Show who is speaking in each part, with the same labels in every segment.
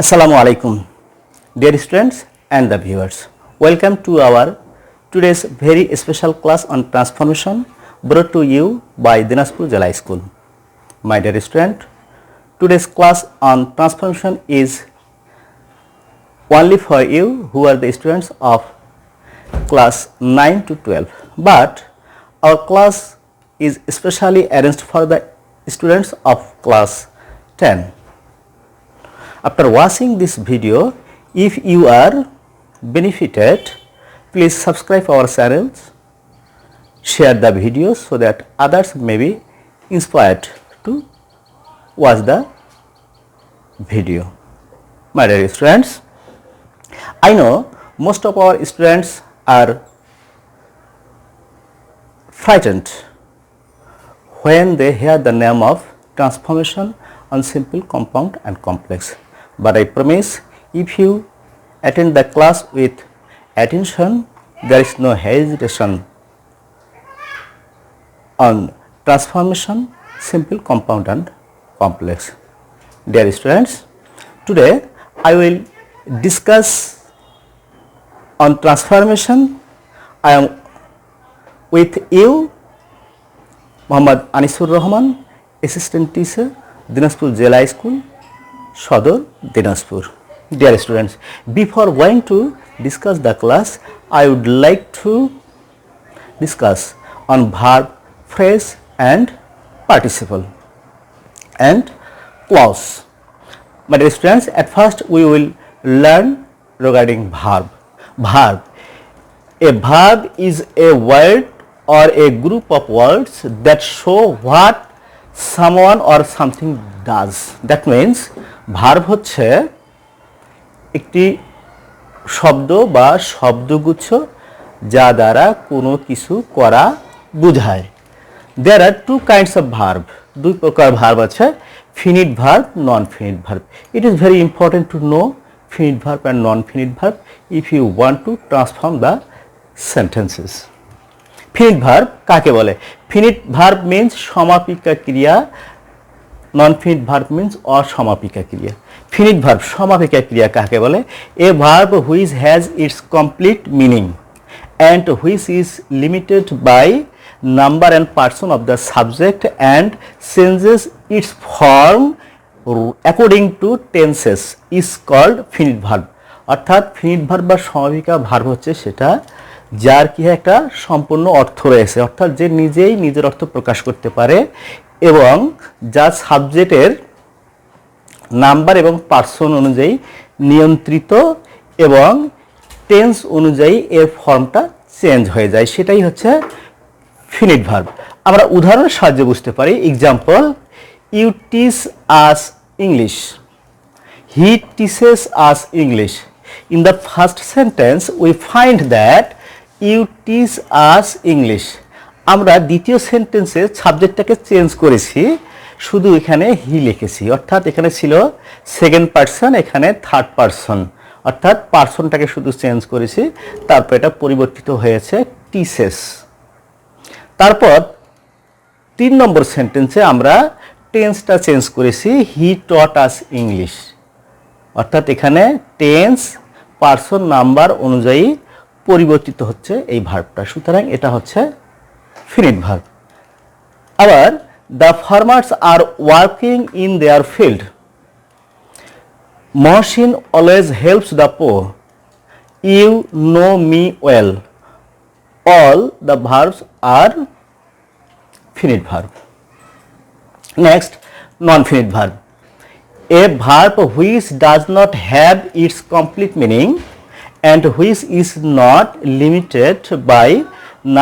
Speaker 1: Assalamu alaikum, dear students and the viewers. Welcome to our today's very special class on transformation brought to you by Dinajpur Jela School. My dear student, today's class on transformation is only for you who are the students of class 9 to 12. But our class is specially arranged for the students of class 10. After watching this video, if you are benefited, please subscribe our channels, share the videos so that others may be inspired to watch the video. My dear students, I know most of our students are frightened when they hear the name of transformation on simple, compound and complex. But I promise, if you attend the class with attention, there is no hesitation on transformation, simple, compound and complex. Dear students, today I will discuss on transformation. I am with you, Muhammad Anisur Rahman, assistant teacher, Dinajpur Jela School, Sodor, Dinajpur. Dear students, before going to discuss the class, I would like to discuss on verb, phrase and participle and clause. My dear students, at first we will learn regarding verb. Verb. A verb is a word or a group of words that show what someone or something does. That means verb হচ্ছে একটি শব্দ বা শব্দগুচ্ছ যা দ্বারা কোনো কিছু করা বোঝায়। There are two kinds of verb. দুই প্রকার ভার্ব আছে, finite verb, non-finite verb. It is very important to know finite verb and non-finite verb if you want to transform the sentences. Finite verb কাকে বলে? Finite verb means সমাপিকা ক্রিয়া, non-finite verb means অসমাপিকা ক্রিয়া। Finite verb সমাপিকা ক্রিয়া কাকে বলে? A verb which has its complete meaning and which is limited by number and person of the subject and changes its form according to tenses is called finite verb. অর্থাৎ finite verb বা সমাপিকা verb হচ্ছে সেটা যার কি একটা সম্পূর্ণ অর্থ রয়েছে, অর্থাৎ যে নিজেই নিজের অর্থ প্রকাশ করতে পারে এবং যা সাবজেক্টের নাম্বার এবং পার্সন অনুযায়ী নিয়ন্ত্রিত এবং টেন্স অনুযায়ী এর ফর্মটা চেঞ্জ হয়ে যায়, সেটাই হচ্ছে ফিনিট ভার্ব। আমরা উদাহরণের সাহায্যে বুঝতে পারি। Example, you teach us English, he teaches us English. In the first sentence we find that you teach us English. আমরা দ্বিতীয় সেন্টেন্সে সাবজেক্টটাকে চেঞ্জ করেছি, শুধু এখানে হি লিখেছি, অর্থাৎ এখানে ছিল সেকেন্ড পারসন, এখানে থার্ড পারসন, অর্থাৎ পারসনটাকে শুধু চেঞ্জ করেছি, তারপর এটা পরিবর্তিত হয়েছে টিচেস। তারপর 3 নম্বর সেন্টেন্সে আমরা টেন্সটা চেঞ্জ করেছি, হি টট আস ইংলিশ, অর্থাৎ এখানে টেন্স পারসন নাম্বার অনুযায়ী পরিবর্তিত হচ্ছে এই ভার্বটা, সুতরাং এটা হচ্ছে ফিনিট ভার্ব। আবার the farmers are working in their field. Mohsin always helps the poor. You know me well. All the verbs are finite verb. Next, non-finite verb. A verb which does not have its complete meaning and which is not limited by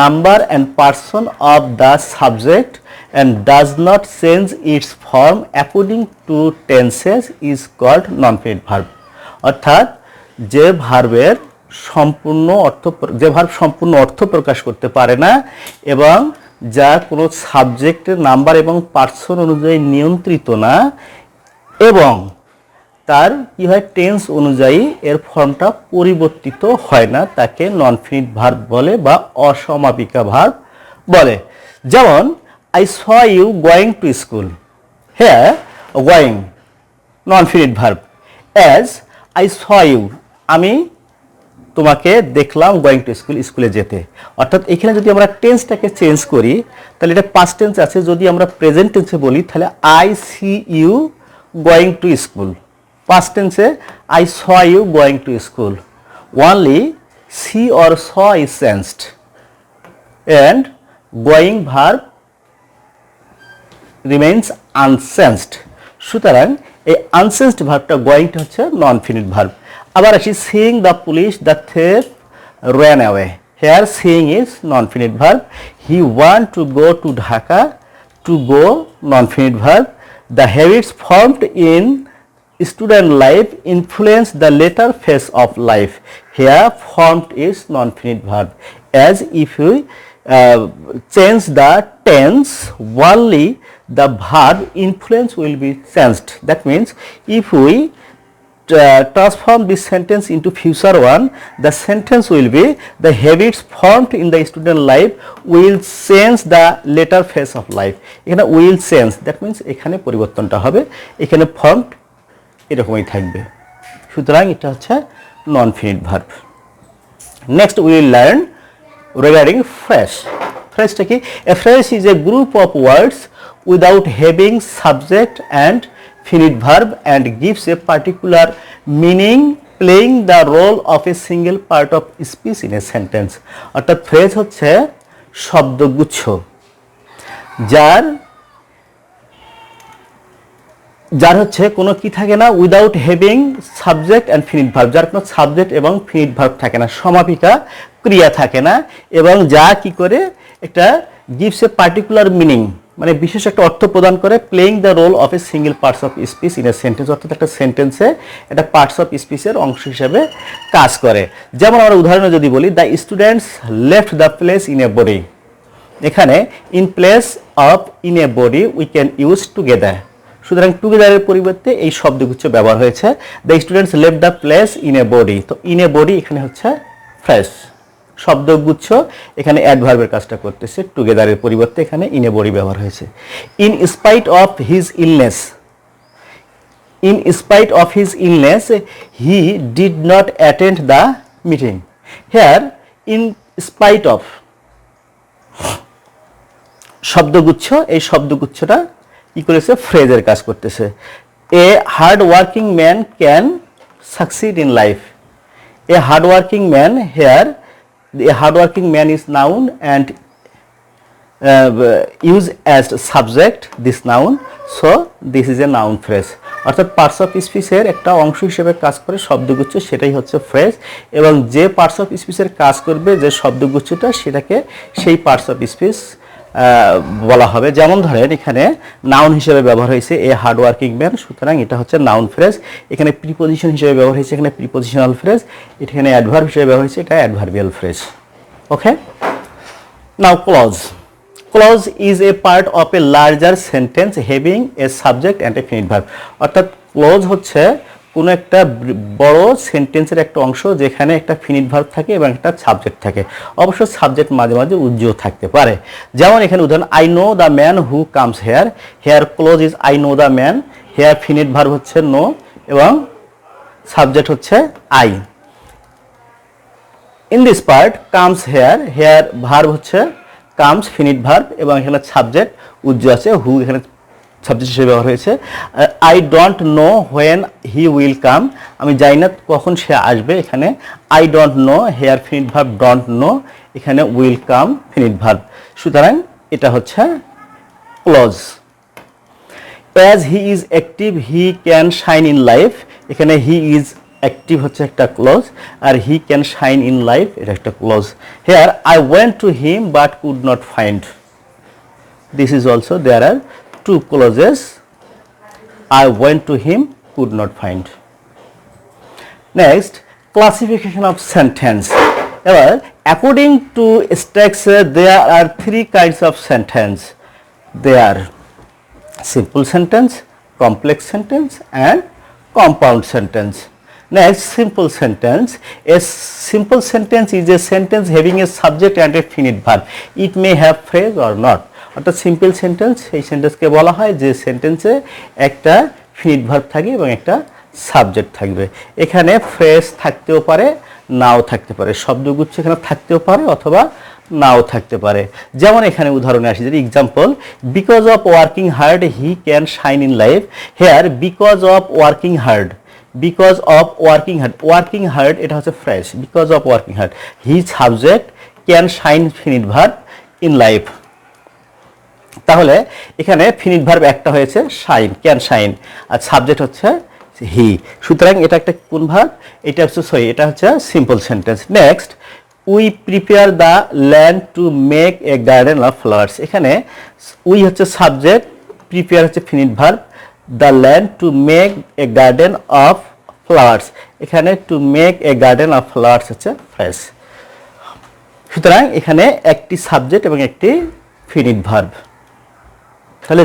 Speaker 1: number and person of the subject and does not change its form according to tenses is called non-finite verb. অর্থাৎ যে ভার্বের সম্পূর্ণ অর্থ প্রকাশ করতে পারে না এবং যা কোনো সাবজেক্টের নাম্বার এবং পার্সন অনুযায়ী নিয়ন্ত্রিত না এবং তার কি হয় টেন্স অনুযায়ী এর ফর্মটা পরিবর্তিত হয় না, তাকে নন-ফিনিট ভার্ব বলে বা অসমাপিকা ভার্ব বলে। যেমন, I saw you going to school. Here, going, non-finite verb. As I saw you, আমি তোমাকে দেখলাম গোয়িং টু স্কুল, স্কুলে যেতে। অর্থাৎ এখানে যদি আমরা টেন্সটাকে চেঞ্জ করি তাহলে এটা পাস্ট টেন্স আছে, যদি আমরা প্রেজেন্ট টেন্সে বলি তাহলে I see you going to school. Past টেন্সে I saw you going to school, only see or saw is changed and going verb remains unchanged. সুতরাং এই আনচেঞ্জড ভার্বটা গোয়িংটা হচ্ছে নন ফিনিট ভার্ব। আবার আসি seeing the police the thief ran away, here seeing is non finite verb. He want to go to Dhaka, to go non finite verb. The habits formed in student life influence the later phase of life, here formed is non finite verb. As if we change the tense, only the verb influence will be changed. That means if we transform this sentence into future one, the sentence will be the habits formed in the student life will change the later phase of life. এখানে will change, that means এখানে পরিবর্তনটা হবে, এখানে formed এরকমই থাকবে। সুতরাং এটা হচ্ছে non finite verb. Next we will learn regarding phrase. Phrase কি? A phrase is a group of words without having subject and finite verb and gives a particular meaning playing the role of a single part of speech in a sentence. অর্থাৎ phrase হচ্ছে শব্দগুচ্ছ যার হচ্ছে কোনো কি থাকে না, without having subject and finite verb, যার কোনো সাবজেক্ট এবং ফিনিট ভার্ব থাকে না, সমাপিকা ক্রিয়া থাকে না, এবং যা কি করে একটা গিভস এ পার্টিকুলার মিনিং, মানে বিশেষ একটা অর্থ প্রদান করে, playing the role of a single parts of speech in a sentence, অর্থাৎ একটা সেন্টেন্সে একটা পার্টস অফ স্পিচের অংশ হিসেবে কাজ করে। যেমন আমরা উদাহরণে যদি বলি, the students left the place in a body, এখানে in place of in a body we can use together. সুতরাং টুগেদারের পরিবর্তে এই শব্দগুচ্ছ ব্যবহার হয়েছে। The students left the place in a body, তো ইন এ বডি এখানে হচ্ছে ফ্রেজ শব্দগুচ্ছ, এখানে অ্যাডভার্বের কাজটা করতেছে, টুগেদারের পরিবর্তে এখানে ইন এ বডি ব্যবহার হয়েছে। In spite of his illness, in spite of his illness he did not attend the meeting, here in spite of শব্দগুচ্ছ, এই শব্দগুচ্ছটা কি করেছে, ফ্রেজের কাজ করতেছে। A hard working man can succeed in life, a hard working man, here a hardworking man is noun and use as subject this noun, so this is a noun phrase. অর্থাৎ parts of স্পিচের একটা অংশ হিসেবে কাজ করে শব্দগুচ্ছ, সেটাই হচ্ছে phrase, এবং যে পার্টস অফ স্পিচের কাজ করবে যে শব্দগুচ্ছটা সেটাকে সেই পার্টস অফ স্পিচ বলা হবে। যেমন ধরেন এখানে নাউন হিসেবে ব্যবহার হয়েছে এ হার্ড ওয়ার্কিং ম্যান, সুতরাং এটা হচ্ছে নাউন ফ্রেজ। এখানে প্রিপোজিশন হিসেবে ব্যবহার হয়েছে, এখানে প্রিপোজিশনাল ফ্রেজ। এখানে অ্যাডভার্ব হিসেবে ব্যবহার হয়েছে, এটা adverbial phrase. Okay, now clause. Clause is a part of a larger sentence having a subject and a finite verb. অর্থাৎ ক্লজ হচ্ছে কোনো একটা বড় সেন্টেন্সের একটা অংশ যেখানে একটা ফিনিট ভার্ব থাকে এবং একটা সাবজেক্ট থাকে। অবশ্য সাবজেক্ট মাঝে মাঝে উজ্জ্বল থাকতে পারে। যেমন এখানে উদাহরণ, I know the man who comes here, here clause is I know the man, here finite verb হচ্ছে নো এবং সাবজেক্ট হচ্ছে I. In this part comes here, here verb হচ্ছে কামস ফিনিট ভার্ব এবং এখানে সাবজেক্ট উজ্জ্বল আছে, হু এখানে subject হিসেবে ব্যবহার হয়েছে। I don't know when he will come, আমি জানি না কখন সে আসবে, এখানে I don't know, here finite verb don't know, এখানে উইল কাম ফিনিট ভার্ব। সুতরাং এটা হচ্ছে clause. As he is active he can shine in life, এখানে হি ইজ অ্যাক্টিভ হচ্ছে একটা ক্লজ, আর he can shine in life এটা একটা clause. Here I went to him but could not find, this is also there are two clauses, I went to him, could not find. Next, classification of sentence. According to structure, there are three kinds of sentence. They are simple sentence, complex sentence, and compound sentence. Next, simple sentence. A simple sentence is a sentence having a subject and a finite verb. It may have phrase or not. অর্থাৎ simple sentence, এই সেন্টেন্সকে বলা হয় যে সেন্টেন্সে একটা finite verb থাকে এবং একটা সাবজেক্ট থাকবে। এখানে ফ্রেজ থাকতেও পারে, নাও থাকতে পারে, শব্দগুচ্ছ এখানে থাকতেও পারে অথবা নাও থাকতে পারে। যেমন এখানে উদাহরণে আসি, যদি example, because of working hard he can shine in life. Here because of working hard, because of working hard এটা হচ্ছে phrase, because of working hard he subject, can shine finite verb in life. তাহলে এখানে finite verb একটা হয়েছে shine, can shine, আর subject হচ্ছে he. সুতরাং এটা একটা কোন ভার্ব, এটা হচ্ছে simple sentence. Next, we prepare the land to make a garden of flowers. এখানে উই হচ্ছে সাবজেক্ট, প্রিপেয়ার হচ্ছে finite verb, the land to make a garden of flowers, এখানে to make a garden of flowers হচ্ছে phrase. সুতরাং এখানে একটি subject এবং একটি ফিনিট ভার্ব। তাহলে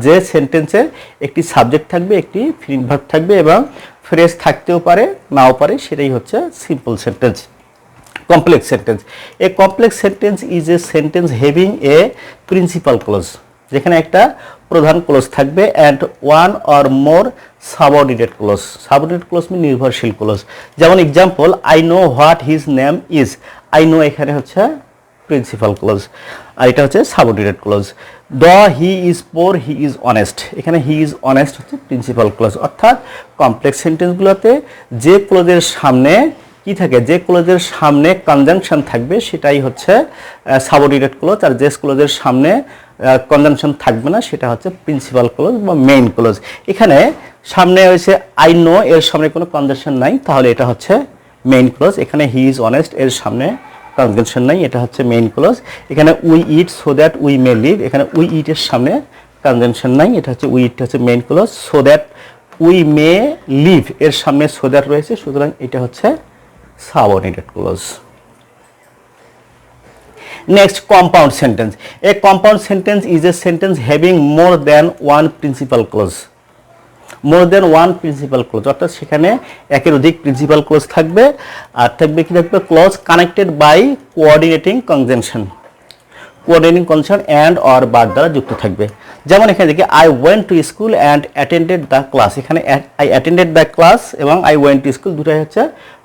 Speaker 1: যে সেন্টেন্সে একটি সাবজেক্ট থাকবে, একটি ফিনিট ভার্ব থাকবে এবং ফ্রেজ থাকতেও পারে, নাও পারে, সেটাই হচ্ছে simple sentence. Complex sentence, a complex sentence is a sentence having a principal clause, যেখানে একটা প্রধান ক্লজ থাকবে and one or more subordinate clause. Subordinate clause মানে নির্ভরশীল ক্লজ। যেমন example, I know what his name is. I know এখানে হচ্ছে principal clause, আর এটা হচ্ছে subordinate clause. The he is poor, he is honest, এখানে হি ইজ অনেস্ট হচ্ছে প্রিন্সিপাল ক্লজ। অর্থাৎ কমপ্লেক্স সেন্টেন্সগুলোতে যে ক্লজের সামনে কি থাকে, যে ক্লজের সামনে কনজাংশন থাকবে সেটাই হচ্ছে সাবঅর্ডিনেট ক্লজ, আর যে ক্লজের সামনে কনজাংশন থাকবে না সেটা হচ্ছে প্রিন্সিপাল ক্লজ বা মেইন ক্লজ। এখানে সামনে হয়েছে আই নো, এর সামনে কোনো কনজাংশন নাই, তাহলে এটা হচ্ছে মেইন ক্লজ। এখানে হি ইজ অনেস্ট, এর সামনে কনজাংশন নাই, এটা হচ্ছে মেইন ক্লজ। এখানে we eat so that we may live, এখানে উই ইট এর সামনে কনজাংশন নাই, এটা হচ্ছে উই ইট হচ্ছে main clause. So that we may live, এর সামনে সো দ্যাট রয়েছে, সুতরাং এটা হচ্ছে subordinate clause. Next, compound sentence. A compound sentence is a sentence having more than one principal clause. More than one principal clause, অর্থাৎ সেখানে একের অধিক প্রিন্সিপাল ক্লজ থাকবে, আর থাকবে কি থাকবে, clause connected by coordinating conjunction, coordinating conjunction and or but দ্বারা যুক্ত থাকবে। যেমন এখানে দেখি, I went to school and attended the class. এখানে আই অ্যাটেন্ডেড দ্য ক্লাস এবং আই ওয়েন্ট টু স্কুল দুটাই হচ্ছে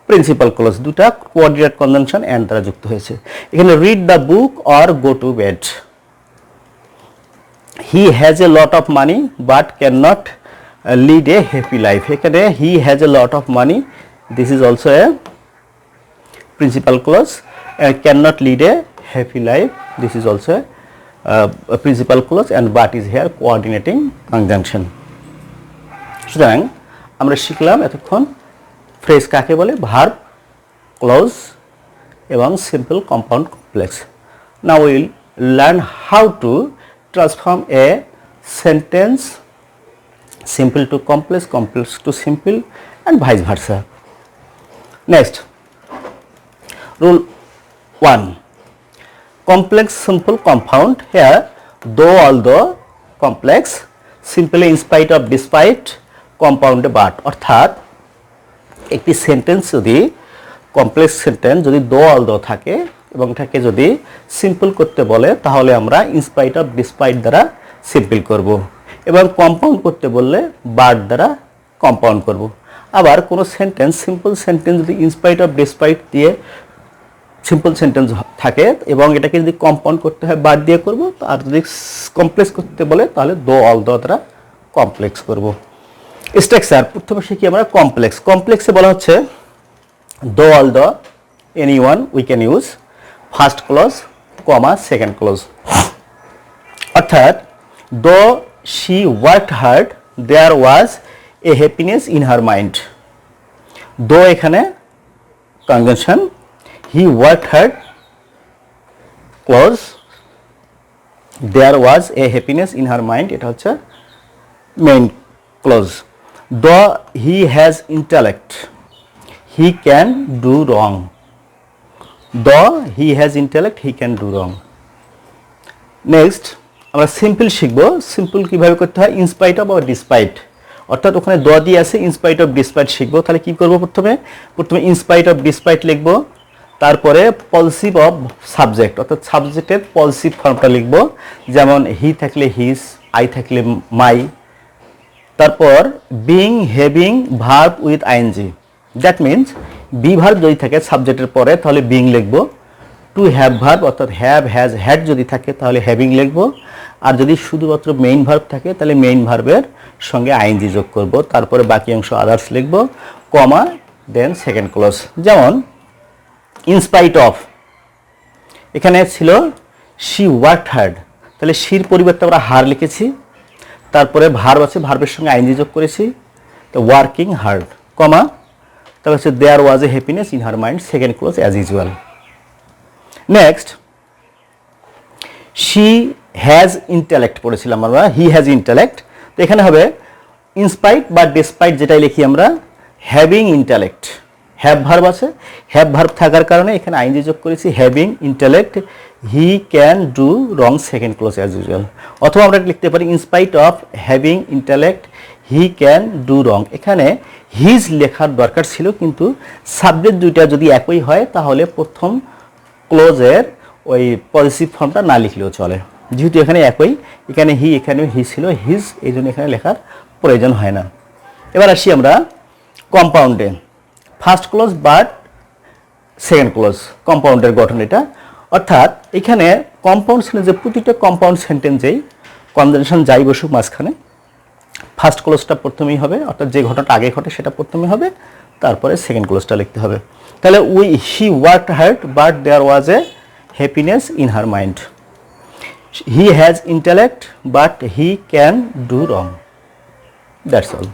Speaker 1: প্রিন্সিপাল ক্লজ, দুটা কোঅর্ডিনেট কনজাংশন অ্যান্ড দ্বারা যুক্ত হয়েছে। এখানে read the book or go to bed. He has a lot of money but can not lead a happy life. এখানে he has a lot of money, this is also a principal clause, and cannot lead a happy life, this is also a principal clause, and but is here coordinating conjunction. সুতরাং আমরা শিখলাম এতক্ষণ phrase কাকে বলে, verb, clause এবং simple, compound, complex. Now will learn how to transform a sentence simple to complex, complex to simple, and vice versa. Next, rule 1, complex, simple, compound. Here, though, although, complex, simple, in spite of, despite, compound, but. অর্থাৎ একটি sentence যদি complex sentence যদি দো although থাকে এবং এটাকে যদি simple করতে বলে তাহলে আমরা ইনস্পাইট অফ, ডিসপাইট দ্বারা সিম্পল করব, এবং কম্পাউন্ড করতে বললে বাট দ্বারা কম্পাউন্ড করব। আবার কোনো সেন্টেন্স, সিম্পল সেন্টেন্স যদি ইনস্পাইট অফ, ডিসপাইট দিয়ে সিম্পল সেন্টেন্স থাকে এবং এটাকে যদি কম্পাউন্ড করতে হয় বাট দিয়ে করব, আর যদি কমপ্লেক্স করতে বলে তাহলে দো অলদো দ্বারা কমপ্লেক্স করব। স্ট্রাকচার প্রথমে শিখি আমরা কমপ্লেক্স। কমপ্লেক্সে বলা হচ্ছে though although, anyone we can use, first clause, comma, second clause. অর্থাৎ though she worked hard, there was a happiness in her mind. Though এখানে conjunction, he worked hard, clause, there was a happiness in her mind, এটা হচ্ছে main clause. Though he has intellect, he can do wrong. Though he has intellect, he can do wrong. Next, আমরা simple শিখবো। Simple কিভাবে করতে হয়, in spite of R despite, অর্থাৎ ওখানে দ দিয়ে আছে, ইনস্পাইট অফ, ডিসপাইট শিখবো। তাহলে কি করব, প্রথমে ইনস্পাইট অফ, ডিসপাইট লিখবো, তারপরে পলসিভ অফ সাবজেক্ট, অর্থাৎ সাবজেক্টের পলসিভ ফর্মটা লিখবো। যেমন হি থাকলে হিজ, আই থাকলে মাই, তারপর being having verb with ING, that means be verb যদি থাকে সাবজেক্টের পরে তাহলে বিং লিখব, টু হ্যাভ ভার্ব অর্থাৎ হ্যাভ হ্যাজ হ্যাড যদি থাকে তাহলে হ্যাভিং লিখব, আর যদি শুধুমাত্র মেইন ভার্ব থাকে তাহলে মেইন ভার্বের সঙ্গে আইএনজি যোগ করব, তারপরে বাকি অংশ আদার্স লিখব, কমা দেন সেকেন্ড ক্লজ। যেমন ইনস্পাইট অফ, এখানে ছিল শি ওয়ার্কড হার্ড, তাহলে শির পরিবর্তে আমরা হার লিখেছি, তারপরে ভার্ব আছে, ভার্বের সঙ্গে আইএনজি যোগ করেছি, তো ওয়ার্কিং হার্ড, কমা, তারপর হচ্ছে there was a happiness in her mind, second clause as usual. Next she has intellect পড়েছিলাম আমরা, হি হ্যাজ ইন্টেলেক্ট, তো এখানে হবে ইনস্পাইট বা ডিসপাইট যেটাই লিখি আমরা, হ্যাভিং ইন্টেলেক্ট, হ্যাভ ভার্ব আছে, হ্যাভ ভার্ব থাকার কারণে এখানে আইএনজি যোগ করেছি, having intellect he can do wrong, second clause as usual. অথবা আমরা লিখতে পারি inspite of having intellect he can do wrong, এখানে হিজ লেখার দরকার ছিল, কিন্তু সাবজেক্ট দুইটা যদি একই হয় তাহলে প্রথম ক্লোজের ওই পজিটিভ ফর্মটা না লিখলেও চলে, যেহেতু এখানে একই, এখানে হি এখানে হি ছিল হিজ, এই জন্য এখানে লেখার প্রয়োজন হয় না। এবার আসি আমরা কম্পাউন্ডে, first clause but second clause, কম্পাউন্ডের গঠন এটা, অর্থাৎ এখানে কম্পাউন্ড সেন্টেন্সে প্রতিটা কম্পাউন্ড সেন্টেন্সেই কনজাংশন যাই বসুক মাঝখানে ফার্স্ট ক্লোজটা প্রথমেই হবে, অর্থাৎ যে ঘটনাটা আগে ঘটে সেটা প্রথমে হবে, তারপরে সেকেন্ড ক্লোজটা লিখতে হবে। তাহলে she worked hard but there was a happiness in her mind, he has intellect but he can do wrong, that's all.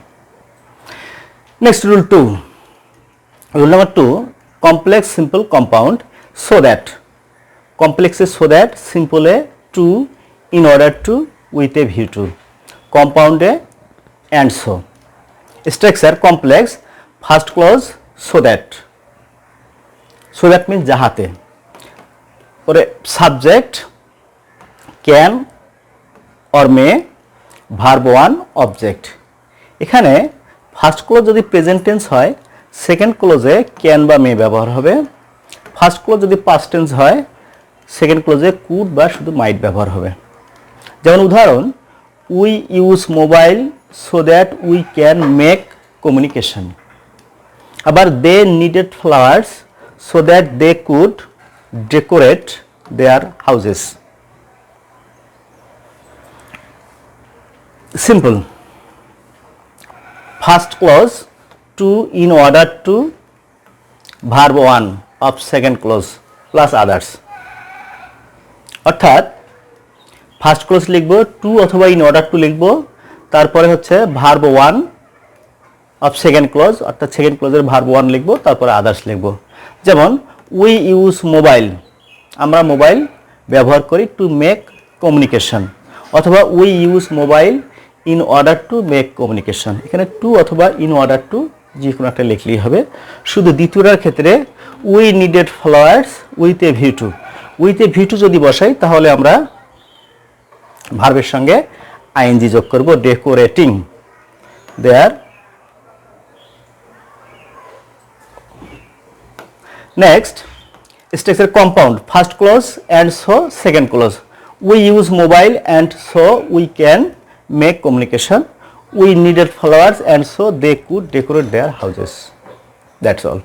Speaker 1: Next rule 2, rule number 2, complex simple compound so that, কমপ্লেক্সে so that, সিম্পলে to, in order to, with a view to, কম্পাউন্ডে and so. Structure complex, first clause so that, so that means যাহাতে, পরে subject can or may, verb one object. এখানে first clause যদি present tense হয় second ক্লোজে can বা may ব্যবহার হবে, ফার্স্ট ক্লোজ যদি পাস্ট টেন্স হয় সেকেন্ড ক্লোজে কুড বা শুধু মাইট ব্যবহার হবে। যেমন উদাহরণ, we use mobile so that we can make communication, আবার they needed flowers so that they could decorate their houses. Simple, first clause to, in order to, verb one of second clause plus others, অর্থাৎ first clause লিখব, to অথবা in order two লিখব, তারপরে হচ্ছে verb one of second clause, অর্থাৎ second ক্লোজের verb one লিখব, তারপরে others লিখব। যেমন উই ইউজ মোবাইল, আমরা মোবাইল ব্যবহার করি টু মেক কমিউনিকেশন, অথবা we use mobile in order to make communication, এখানে টু অথবা ইন অর্ডার টু যে কোনো একটা লিখলেই হবে। শুধু দ্বিতীয়টার ক্ষেত্রে we needed flowers with a view two, with a view two যদি বসাই তাহলে আমরা ভার্বের সঙ্গে আইএনজি যোগ করব, decorating their. Next structure compound, first clause and so second clause, we use mobile and so we can make communication, we needed flowers and so they could decorate their houses, that's all.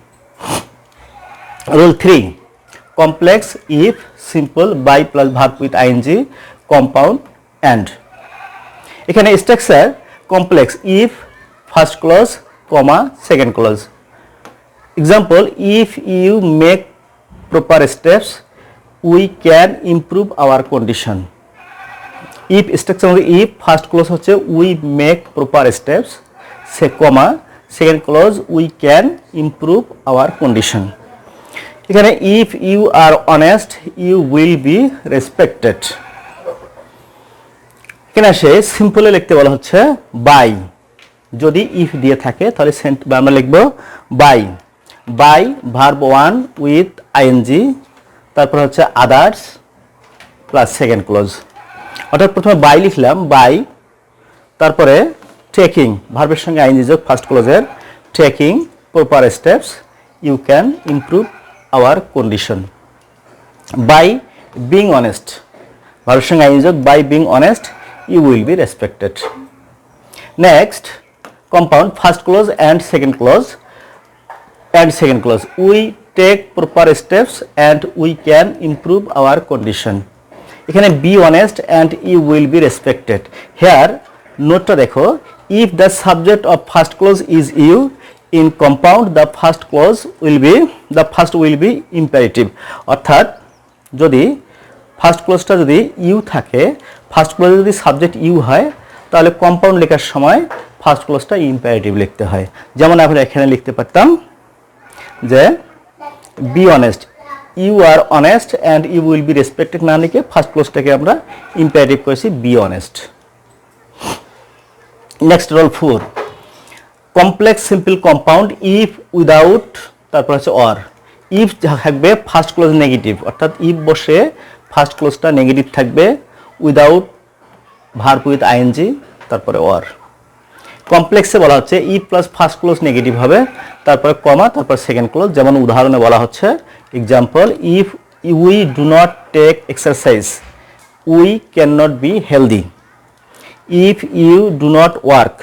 Speaker 1: Rule 3, complex if simple by plus verb with ING, compound and. এখানে structure complex if, first clause, comma, second clause. Example, if you make proper steps we can improve our condition. If structure if, first clause হচ্ছে we make proper steps, সে comma, second clause we can improve our condition. এখানে if you are honest you will be respected. এখানে আসে সিম্পলে লিখতে বলা হচ্ছে by, যদি if দিয়ে থাকে তাহলে আমরা লিখব by, by verb one with ING, তারপর হচ্ছে আদার্স প্লাস সেকেন্ড ক্লোজ, অর্থাৎ প্রথমে বাই লিখলাম বাই, তারপরে টেকিং ভার্বের সঙ্গে আইএনজি যোগ ফার্স্ট ক্লোজের, taking proper steps you can improve our condition, by being honest ভার্বের সঙ্গে আইএনজি যোগ, by being honest you will be respected. Next, compound first clause and second clause. We take proper steps and we can improve our condition. এখানে be honest and you will be respected. Here নোটটা দেখো, if the subject of first clause is you, in compound the first will be imperative. অর্থাৎ যদি first ক্লোজটা যদি you থাকে, first ক্লোজে যদি subject you হয়, তাহলে কম্পাউন্ড লেখার সময় ফার্স্ট ক্লোজটা ইম্পারেটিভ লিখতে হয়। যেমন আমরা এখানে লিখতে পারতাম যে be honest, you are honest and you will be respected না লিখে ফার্স্ট ক্লোজটাকে আমরা ইম্পারেটিভ করেছি be honest. Next rule 4, complex simple compound if without, তারপর হচ্ছে অর। ইফ থাকবে ফার্স্ট ক্লোজ নেগেটিভ, অর্থাৎ ইফ বসে ফার্স্ট ক্লোজটা নেগেটিভ থাকবে, উইদাউট ভার্ব উইথ আইএনজি, তারপরে অর। কমপ্লেক্সে বলা হচ্ছে if plus first clause negative হবে, তারপরে কমা, তারপর সেকেন্ড ক্লোজ। যেমন উদাহরণে বলা হচ্ছে, example, if we do not take exercise we can not be healthy. If you do not work,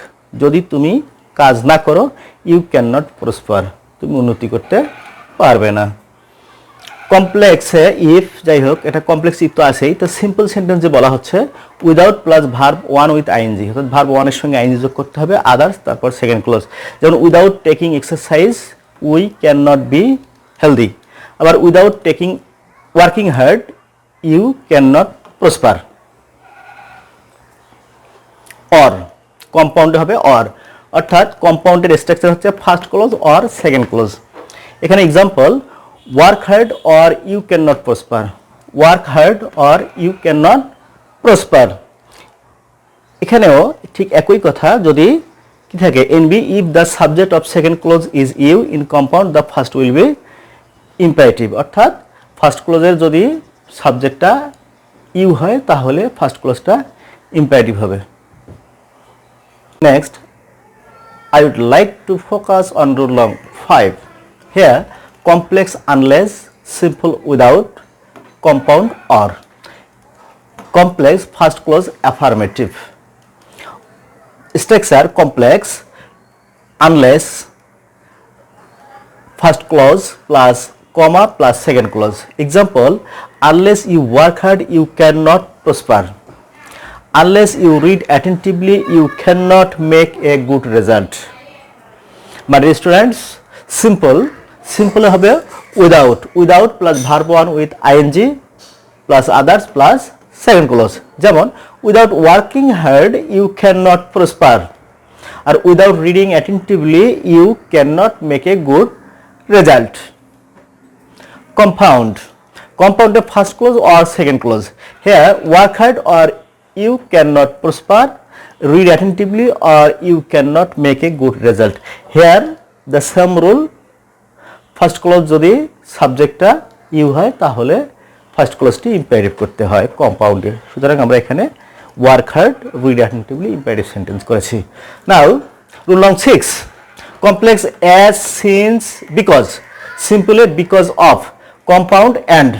Speaker 1: যদি তুমি কাজ না করো, ইউ ক্যান নট প্রসপার, তুমি উন্নতি করতে পারবে না। কমপ্লেক্সে ইফ, যাই হোক, এটা কমপ্লেক্স ইফ তো আছেই, তো সিম্পল সেন্টেন্সে বলা হচ্ছে without plus verb one with ING, অর্থাৎ ভার্ব ওয়ানের সঙ্গে আইএনজি যোগ করতে হবে, আদার্স, তারপর সেকেন্ড ক্লোজ। যেমন without taking exercise we can not be healthy. আবার without taking working hard you can not prosper. Or, কম্পাউন্ডে হবে অর, অর্থাৎ কম্পাউন্ডের স্ট্রাকচার হচ্ছে first clause or second clause. এখানে example, work hard or you can not prosper, work hard or you can not prosper. এখানেও ঠিক একই কথা, যদি কি থাকে NB, if the subject of second clause is you, in compound the first will be imperative, অর্থাৎ first ক্লোজের যদি সাবজেক্টটা ইউ হয়, তাহলে ফার্স্ট ক্লোজটা ইম্পারেটিভ হবে। Next, I would like to focus on rule number 5. Here, complex unless, simple without, compound or. Complex first clause affirmative. Structure complex unless first clause plus comma plus second clause. Example, unless you work hard, you cannot prosper. Unless you read attentively, you cannot make a good result. My dear students, simple হবে without plus verb one with ing plus others plus second clause. যেমন without working hard you cannot prosper, আর without reading attentively you cannot make a good result. Compound the first clause or second clause. Here work hard or you cannot prosper, read attentively or you cannot make a good result. Here the same rule, first clause যদি সাবজেক্টটা you হয়, তাহলে first ক্লোজটি imperative করতে হয় কম্পাউন্ডে। সুতরাং আমরা এখানে work hard, read attentively imperative sentence করেছি। নাও রুল নং 6, complex as, since, because, simply because of, compound and.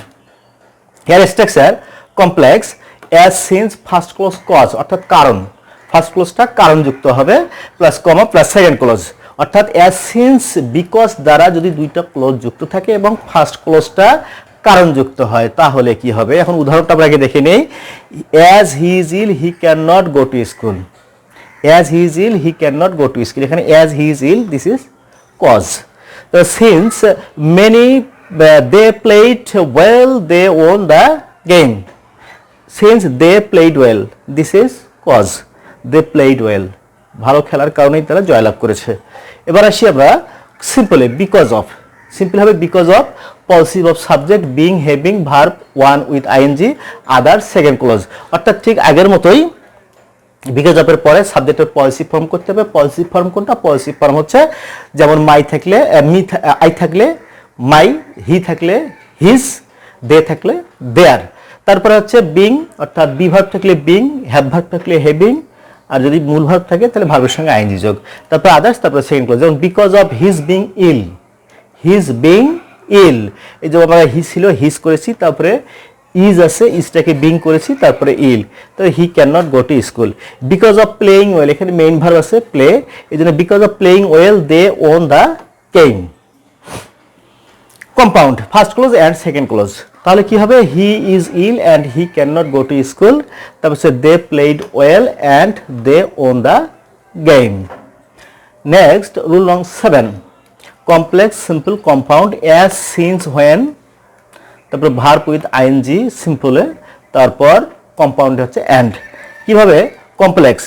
Speaker 1: Here structure complex as, since, first clause cause, অর্থাৎ কারণ, ফার্স্ট ক্লোজটা কারণযুক্ত হবে, plus comma plus second clause, অর্থাৎ as, since, because দ্বারা যদি দুইটা ক্লোজ যুক্ত থাকে এবং ফার্স্ট ক্লোজটা কারণযুক্ত হয়, তাহলে কি হবে? এখন উদাহরণটা আমরা আগে দেখে নেই। As he is ill he can not go to school, as he is ill he can not go to school, এখানে as he is ill, this is cause. তো since many they played well they won the game, since they played well, this is cause, they played well, ভালো খেলার কারণেই তারা জয়লাভ করেছে। এবার আসি আমরা সিম্পলি বিকজ অফ, সিম্পল হবে because of, positive of subject being, having, verb one with ING, other, second clause. অর্থাৎ ঠিক আগের মতোই বিকজ অফের পরে সাবজেক্টের পজিটিভ ফর্ম করতে হবে। পজিটিভ ফর্ম কোনটা? পজিটিভ ফর্ম হচ্ছে যেমন মাই থাকলে আই থাকলে মাই, হি থাকলে হিজ, দে থাকলে দেয়ার। তারপরে হচ্ছে বিং, অর্থাৎ বি ভার্ব থাকলে বিং, হ্যাভ ভার্ব থাকলে হ্যাভিং, আর যদি মূল ভার্ব থাকে তাহলে ভার্বের সঙ্গে আইএনজি যোগ, তারপর আদার্স, তারপর সেকেন্ড ক্লোজ। যেমন because of his being ill, his being ill, এই যে আমরা হি ছিল হিজ করেছি, তারপরে ইজ আছে, ইজটাকে বিং করেছি, তারপরে ইল, তো he can not go to school. Because of playing well, এখানে মেইন ভার্ব আছে প্লে, এই জন্য because of playing well they won the game. Compound, first clause and second clause, তাহলে কি হবে? He is ill and he can not go to school, তারপর they played well and they won the game. Next rule নং 7, complex simple compound as since when, তারপর verb with ING সিম্পলে, তারপর compound হচ্ছে and. কিভাবে? Complex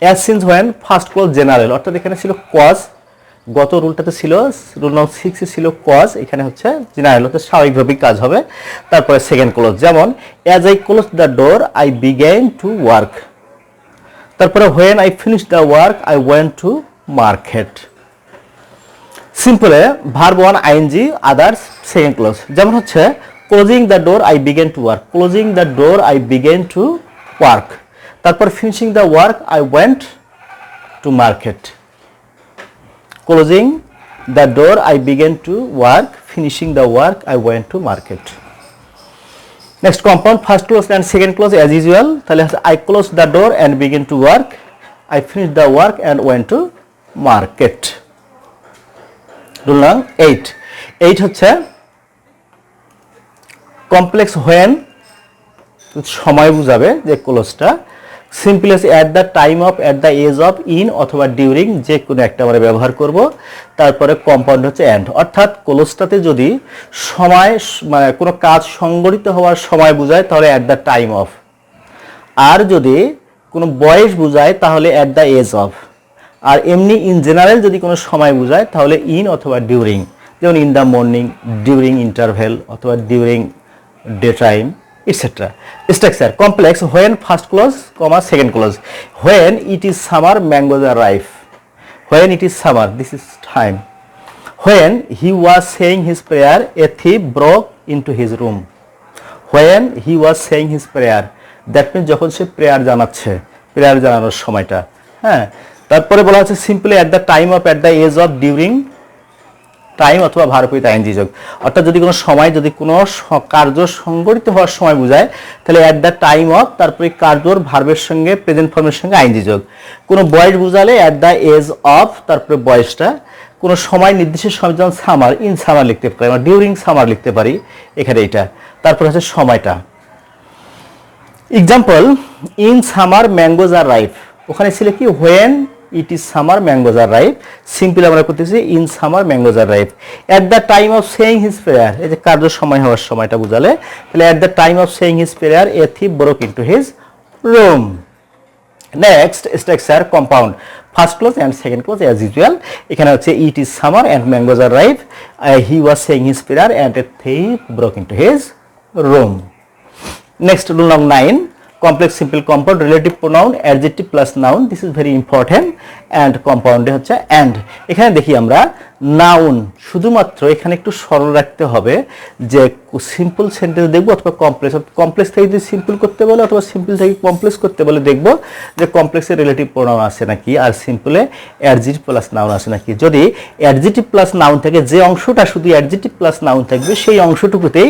Speaker 1: as since when, first close general, অর্থাৎ এখানে ছিল cause, গত রুলটাতে ছিল রুল নং 6 ছিল কজ, এখানে হচ্ছে জেনারেল, হচ্ছে স্বাভাবিকভাবেই কাজ হবে। তারপরে সেকেন্ড ক্লোজ, যেমন as I close the door I begin to work, তারপরে when I finish the work I went to market. সিম্পলে verb 1 ING, others second clause, যেমন হচ্ছে closing the door I begin to work, closing the door I begin to work, তারপর finishing the work I went to market. Closing the door I began to work, finishing the work I went to market. Next compound, first clause and second clause as usual, তাহলে I closed the door and began to work, I finished the work and went to market. Rule number 8 হচ্ছে complex when, সময় বুঝাবে যে ক্লোজটা, simple আছে at the time of, at the age of, in অথবা during, যে কোনো একটা আমরা ব্যবহার করব। তারপরে কম্পাউন্ড হচ্ছে অ্যান্ড, অর্থাৎ ক্লোজটাতে যদি সময় মানে কোনো কাজ সংগঠিত হওয়ার সময় বোঝায় তাহলে অ্যাট দ্য টাইম অফ, আর যদি কোনো বয়স বোঝায় তাহলে অ্যাট দ্য এজ অফ, আর এমনি ইন জেনারেল যদি কোনো সময় বোঝায় তাহলে ইন অথবা ডিউরিং, যেমন in the morning, during interval অথবা during day time, etc. Structure complex when first clause, comma second clause. When it is summer, mangoes are ripe. When it is summer, this is time. When he was saying his prayer, a thief broke into his room. When he was saying his prayer, that means যখন সে prayer জানাচ্ছে, prayer জানানোর সময়টা, হ্যাঁ। তারপরে বলা হচ্ছে simply at the time of, at the age of, during time অথবা verb with ING যোগ, অর্থাৎ যদি কোনো সময়, যদি কোনো কার্য সংগঠিত হওয়ার সময় বোঝায় তাহলে অ্যাট দ্য টাইম অফ, তারপরে কার্যর ভার্বের সঙ্গে প্রেজেন্ট ফর্মের সঙ্গে আইএনজি যোগ। কোনো বয়স বোঝালে অ্যাট দ্য এজ অফ, তারপরে বয়সটা, কোনো সময় নির্দিষ্ট সময়, যেমন সামার, ইন সামার লিখতে পারি, আমরা ডিউরিং সামার লিখতে পারি এখানে এটা। তারপরে হচ্ছে সময়টা, example in summer mangoes are ripe, ওখানে ছিল কি when it is summer mangoes are ripe, simple আমরা করতেছি in summer mangoes are ripe. At the time of saying his prayer, এই যে কার্য সময় হওয়ার সময়টা বোঝালে তাহলে at the time of saying his prayer a thief broke into his room. Next structure compound, first clause and second clause as usual, এখানে হচ্ছে it is summer and mangoes are ripe, he was saying his prayer and a thief broke into his room. Next rule number 9, complex simple compound relative pronoun adjective plus noun, this is very important, and compound হচ্ছে and। এখানে দেখি আমরা noun, শুধুমাত্র এখানে একটু স্মরণ রাখতে হবে যে সিম্পল সেন্টেন্স দেখবো অথবা কমপ্লেক্স, কমপ্লেক্স থেকে যদি সিম্পল করতে বলে অথবা সিম্পল থেকে কমপ্লেক্স করতে বলে দেখবো যে কমপ্লেক্সে রিলেটিভ প্রোনাউন আছে নাকি আর সিম্পলে অ্যাডজেক্টিভ প্লাস নাউন আছে নাকি। যদি অ্যাডজেক্টিভ প্লাস নাউন থাকে, যে অংশটা শুধু অ্যাডজেক্টিভ প্লাস নাউন থাকবে সেই অংশটুকুতেই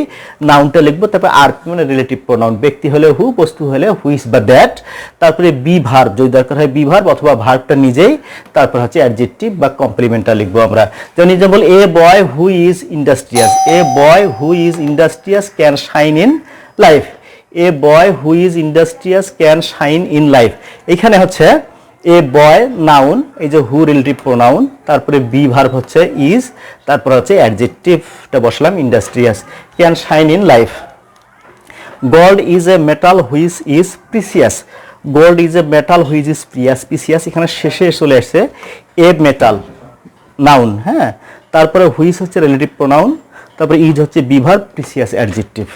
Speaker 1: নাউনটা লিখবো, তারপর আর মানে রিলেটিভ প্রোনাউন, ব্যক্তি হলে হু, বস্তু হলে হুইচ বা দ্যাট, তারপরে বি ভার্ব যদি দরকার হয় বি ভার্ব অথবা ভার্বটা নিজেই, তারপর হচ্ছে অ্যাডজেক্টিভ বা কমপ্লিমেন্টটা লিখবো আমরা। যেমন example A boy who is industrious, A boy who is industrious can shine in life, A boy who is industrious can shine in life. এখানে হচ্ছে এ বয় নাউন, এই যে হু রিলেটিভ প্রোনাউন, তারপরে বি ভার্ব হচ্ছে ইজ, তারপর হচ্ছে অ্যাডজেক্টিভটা বসলাম industrious, can shine in life. Gold is a metal which is precious, gold is a metal which is precious, এখানে শেষে চলে আসছে এ মেটাল নাউন, হ্যাঁ, তারপরে হুইচ হচ্ছে রিলেটিভ প্রোনাউন, তারপরে ইজ হচ্ছে বি ভার্ব, প্রিসিয়াস অ্যাডজেক্টিভ,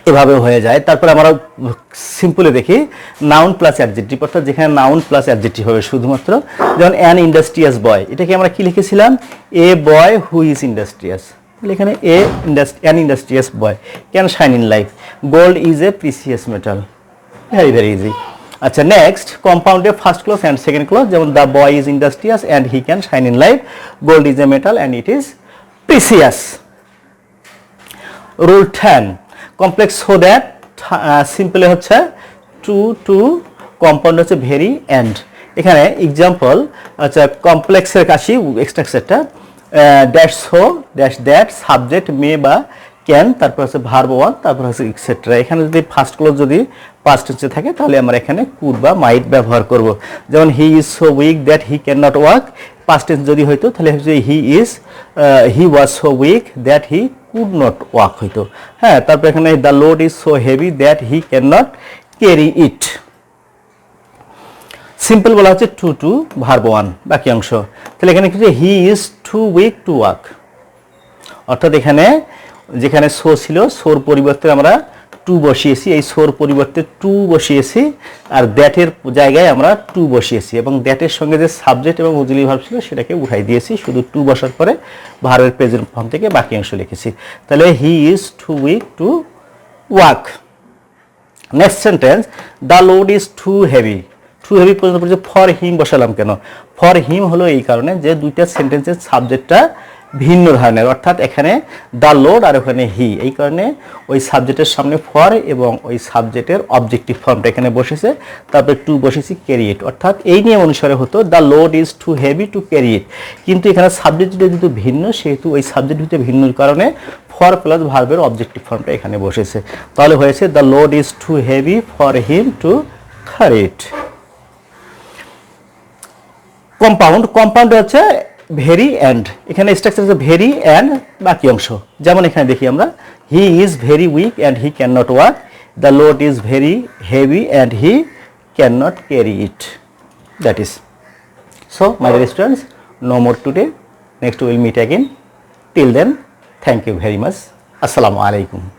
Speaker 1: এভাবে হয়ে যায়। তারপরে আমরা সিম্পলে দেখি নাউন প্লাস অ্যাডজেক্টিভ, অর্থাৎ যেখানে নাউন প্লাস অ্যাডজেক্টিভ হবে শুধুমাত্র, যেমন অ্যান ইন্ডাস্ট্রিয়াস বয়, এটাকে আমরা কি লিখেছিলাম a boy who is industrious, এখানে an industrious boy can shine in life, gold is a precious metal, very very easy. আচ্ছা নেক্সট কম্পাউন্ডে first clause and second clause, যেমন the boy is industrious and he can shine in life, gold is a metal and it is precious. Rule 10, complex so that simply হচ্ছে to to compound হচ্ছে very and এখানে example আচ্ছা কমপ্লেক্সের কাছে এক্সট্রাকচারটা dash so dash that subject may বা can তারপর হচ্ছে verb one তারপর হচ্ছে এক্সেট্রা এখানে যদি ফার্স্ট ক্লোজ যদি পাস্ট টেন্সে থাকে তাহলে আমরা এখানে কুড বা মাইট ব্যবহার করব যেমন he is so weak that he can not walk past tense যদি হইতো তাহলে হচ্ছে he was so weak that he could not walk হইতো হ্যাঁ তারপর এখানে the load is so heavy that he can not carry it simple বলা হচ্ছে টু টু ভার্ব ওয়ান বাকি অংশ তাহলে এখানে কি he is too weak to walk অর্থাৎ এখানে যেখানে সো ছিল সোর পরিবর্তে আমরা টু বসিয়েছি এই সোর পরিবর্তে টু বসিয়েছি আর দ্যাটের জায়গায় আমরা টু বসিয়েছি এবং দ্যাটের সঙ্গে যে সাবজেক্ট এবং অক্সিলারি ভার্ব ছিল সেটাকে উঠাই দিয়েছি শুধু টু বসার পরে ভার্বের প্রেজেন্ট ফর্ম থেকে বাকি অংশ লিখেছি তাহলে he is too weak to walk next sentence the load is too heavy too heavy পর্যন্ত পড়ছে ফর হিম বসালাম কেন ফর হিম হলো এই কারণে যে দুইটা সেন্টেন্সের সাবজেক্টটা ভিন্ন ধরনের অর্থাৎ এখানে দ্য লোড আর ওখানে হি এই কারণে ওই সাবজেক্টের সামনে ফর এবং ওই সাবজেক্টের অবজেক্টিভ ফর্মটা এখানে বসেছে তারপরে টু বসেছি ক্যারি ইট অর্থাৎ এই নিয়ম অনুসারে হতো the load is too heavy to carry it কিন্তু এখানে সাবজেক্ট যেহেতু ভিন্ন সেহেতু ওই সাবজেক্ট ভিতরে ভিন্ন কারণে ফর প্লাস ভার্বের অবজেক্টিভ ফর্মটা এখানে বসেছে তাহলে হয়েছে the load is too heavy for him to carry it compound হচ্ছে ভেরি অ্যান্ড এখানে স্ট্রাকচার হচ্ছে ভেরি অ্যান্ড বাকি অংশ যেমন এখানে দেখি আমরা he is very weak and he can not walk the load is very heavy and he can not carry it that is so my dear students no more today next will meet again till then thank you very much আসসালামু আলাইকুম